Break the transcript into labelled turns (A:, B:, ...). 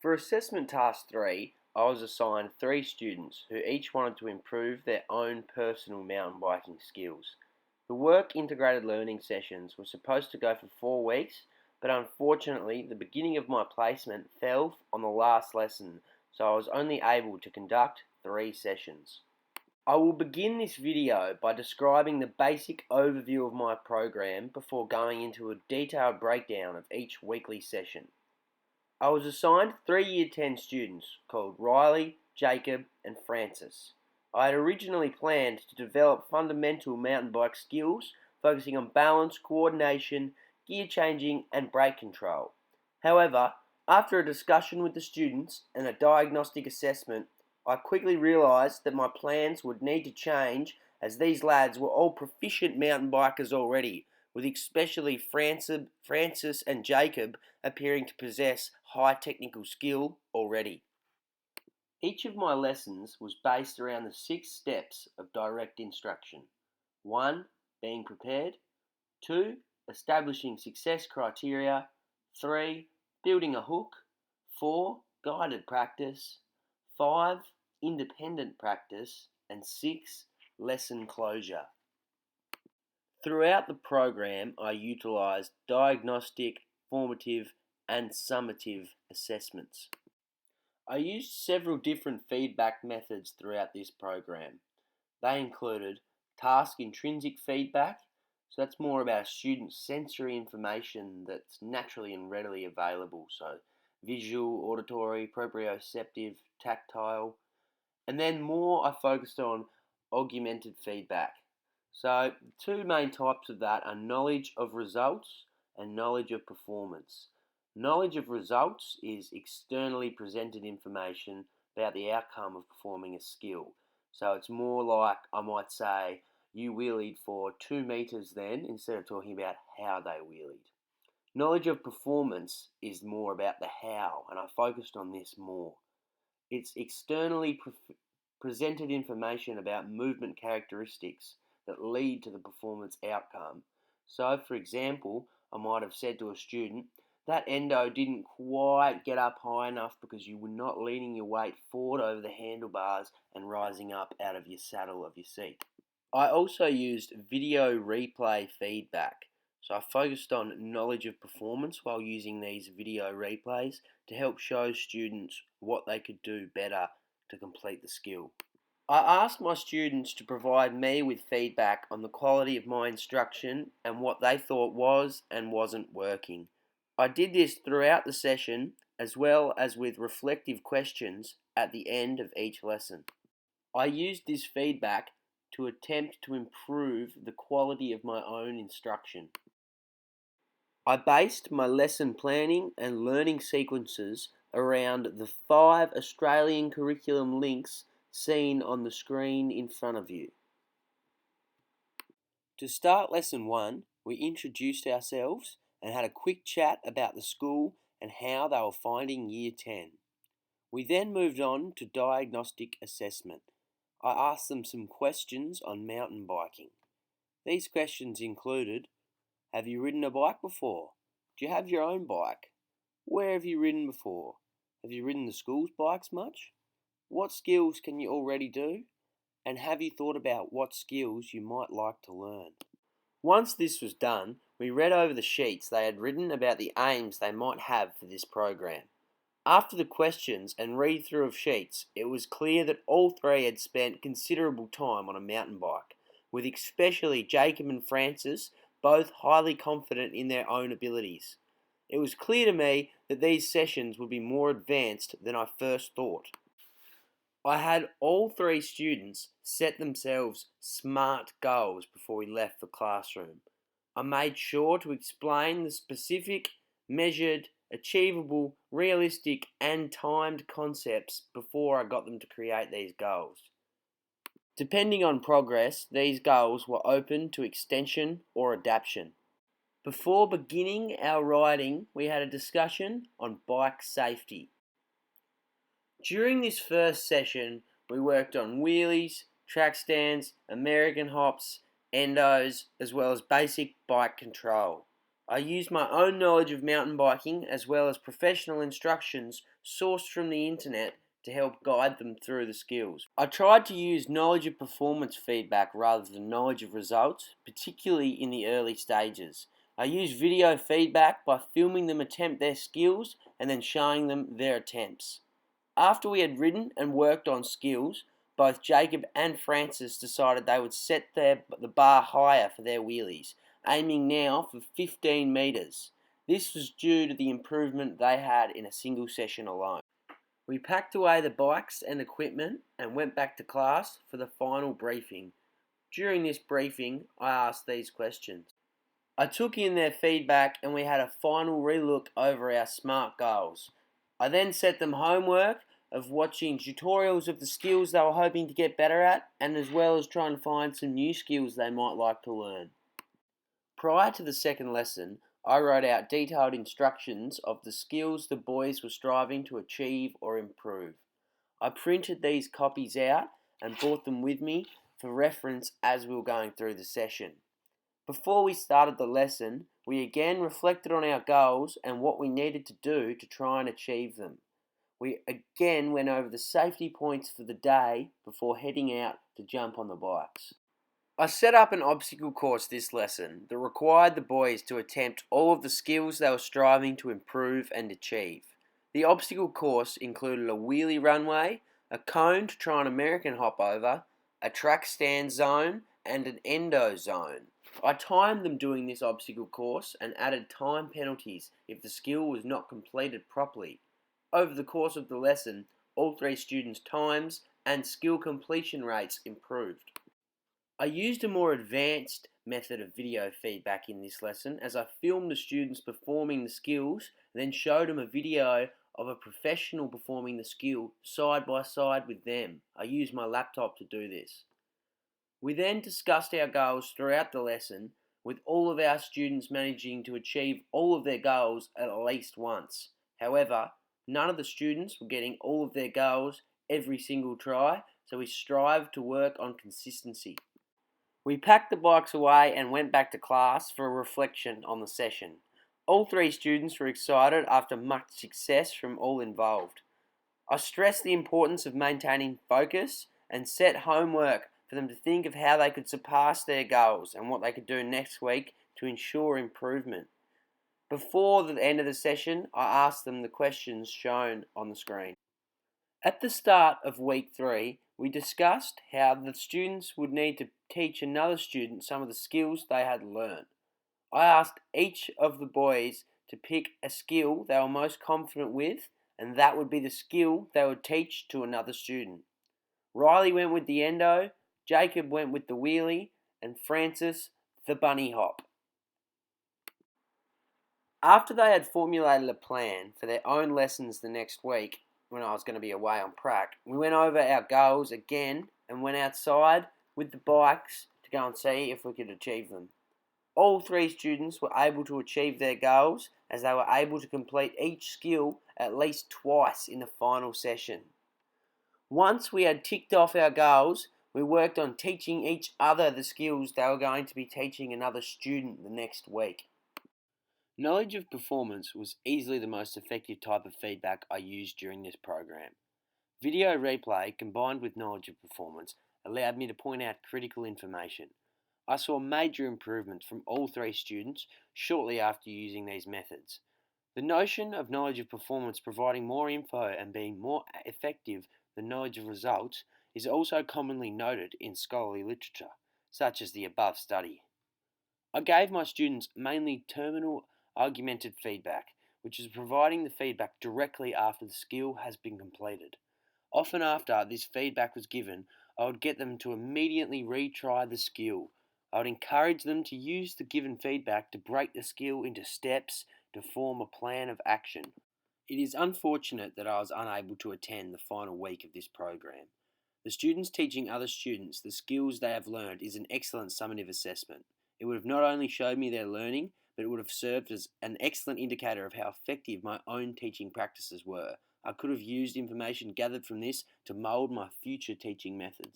A: For assessment task 3, I was assigned 3 students who each wanted to improve their own personal mountain biking skills. The work integrated learning sessions were supposed to go for 4 weeks, but unfortunately the beginning of my placement fell on the last lesson, so I was only able to conduct 3 sessions. I will begin this video by describing the basic overview of my program before going into a detailed breakdown of each weekly session. I was assigned 3 Year 10 students called Riley, Jacob and Francis. I had originally planned to develop fundamental mountain bike skills focusing on balance, coordination, gear changing and brake control. However, after a discussion with the students and a diagnostic assessment, I quickly realised that my plans would need to change as these lads were all proficient mountain bikers already, with especially Francis and Jacob appearing to possess high technical skill already. Each of my lessons was based around the 6 steps of direct instruction. 1. Being prepared. 2. Establishing success criteria. 3. Building a hook. 4. Guided practice. 5. Independent practice. And 6. Lesson closure. Throughout the program, I utilised diagnostic, formative and summative assessments. I used several different feedback methods throughout this program. They included task intrinsic feedback, so that's more about a student's sensory information that's naturally and readily available, so visual, auditory, proprioceptive, tactile. And then more I focused on augmented feedback. So the 2 main types of that are knowledge of results and knowledge of performance. Knowledge of results is externally presented information about the outcome of performing a skill. So it's more like, I might say, you wheelied for 2 meters then, instead of talking about how they wheelied. Knowledge of performance is more about the how, and I focused on this more. It's externally presented information about movement characteristics that lead to the performance outcome. So, for example, I might have said to a student, that endo didn't quite get up high enough because you were not leaning your weight forward over the handlebars and rising up out of your saddle of your seat. I also used video replay feedback. So I focused on knowledge of performance while using these video replays to help show students what they could do better to complete the skill. I asked my students to provide me with feedback on the quality of my instruction and what they thought was and wasn't working. I did this throughout the session as well as with reflective questions at the end of each lesson. I used this feedback to attempt to improve the quality of my own instruction. I based my lesson planning and learning sequences around the 5 Australian curriculum links seen on the screen in front of you. To start lesson 1, we introduced ourselves and had a quick chat about the school and how they were finding Year 10. We then moved on to diagnostic assessment. I asked them some questions on mountain biking. These questions included: have you ridden a bike before? Do you have your own bike? Where have you ridden before? Have you ridden the school's bikes much? What skills can you already do? And have you thought about what skills you might like to learn? Once this was done, we read over the sheets they had written about the aims they might have for this program. After the questions and read through of sheets, it was clear that all 3 had spent considerable time on a mountain bike, with especially Jacob and Francis both highly confident in their own abilities. It was clear to me that these sessions would be more advanced than I first thought. I had all 3 students set themselves SMART goals before we left the classroom. I made sure to explain the specific, measured, achievable, realistic and timed concepts before I got them to create these goals. Depending on progress, these goals were open to extension or adaptation. Before beginning our riding, we had a discussion on bike safety. During this first session, we worked on wheelies, track stands, American hops, endos, as well as basic bike control. I used my own knowledge of mountain biking as well as professional instructions sourced from the internet to help guide them through the skills. I tried to use knowledge of performance feedback rather than knowledge of results, particularly in the early stages. I used video feedback by filming them attempt their skills and then showing them their attempts. After we had ridden and worked on skills, both Jacob and Francis decided they would set the bar higher for their wheelies, aiming now for 15 metres. This was due to the improvement they had in a single session alone. We packed away the bikes and equipment and went back to class for the final briefing. During this briefing, I asked these questions. I took in their feedback and we had a final relook over our SMART goals. I then set them homework of watching tutorials of the skills they were hoping to get better at, and as well as trying to find some new skills they might like to learn. Prior to the second lesson, I wrote out detailed instructions of the skills the boys were striving to achieve or improve. I printed these copies out and brought them with me for reference as we were going through the session. Before we started the lesson, we again reflected on our goals and what we needed to do to try and achieve them. We again went over the safety points for the day before heading out to jump on the bikes. I set up an obstacle course this lesson that required the boys to attempt all of the skills they were striving to improve and achieve. The obstacle course included a wheelie runway, a cone to try an American hop over, a track stand zone, and an endo zone. I timed them doing this obstacle course and added time penalties if the skill was not completed properly. Over the course of the lesson, all three students' times and skill completion rates improved. I used a more advanced method of video feedback in this lesson as I filmed the students performing the skills and then showed them a video of a professional performing the skill side by side with them. I used my laptop to do this. We then discussed our goals throughout the lesson, with all of our students managing to achieve all of their goals at least once. However, none of the students were getting all of their goals every single try, so we strived to work on consistency. We packed the bikes away and went back to class for a reflection on the session. All three students were excited after much success from all involved. I stressed the importance of maintaining focus and set homework for them to think of how they could surpass their goals and what they could do next week to ensure improvement. Before the end of the session, I asked them the questions shown on the screen. At the start of week 3, we discussed how the students would need to teach another student some of the skills they had learned. I asked each of the boys to pick a skill they were most confident with, and that would be the skill they would teach to another student. Riley went with the endo, Jacob went with the wheelie, and Francis the bunny hop. After they had formulated a plan for their own lessons the next week, when I was going to be away on prac, we went over our goals again and went outside with the bikes to go and see if we could achieve them. All three students were able to achieve their goals as they were able to complete each skill at least twice in the final session. Once we had ticked off our goals, we worked on teaching each other the skills they were going to be teaching another student the next week. Knowledge of performance was easily the most effective type of feedback I used during this program. Video replay combined with knowledge of performance allowed me to point out critical information. I saw major improvements from all three students shortly after using these methods. The notion of knowledge of performance providing more info and being more effective than knowledge of results is also commonly noted in scholarly literature, such as the above study. I gave my students mainly terminal augmented feedback, which is providing the feedback directly after the skill has been completed. Often after this feedback was given, I would get them to immediately retry the skill. I would encourage them to use the given feedback to break the skill into steps to form a plan of action. It is unfortunate that I was unable to attend the final week of this program. The students teaching other students the skills they have learned is an excellent summative assessment. It would have not only showed me their learning, but it would have served as an excellent indicator of how effective my own teaching practices were. I could have used information gathered from this to mould my future teaching methods.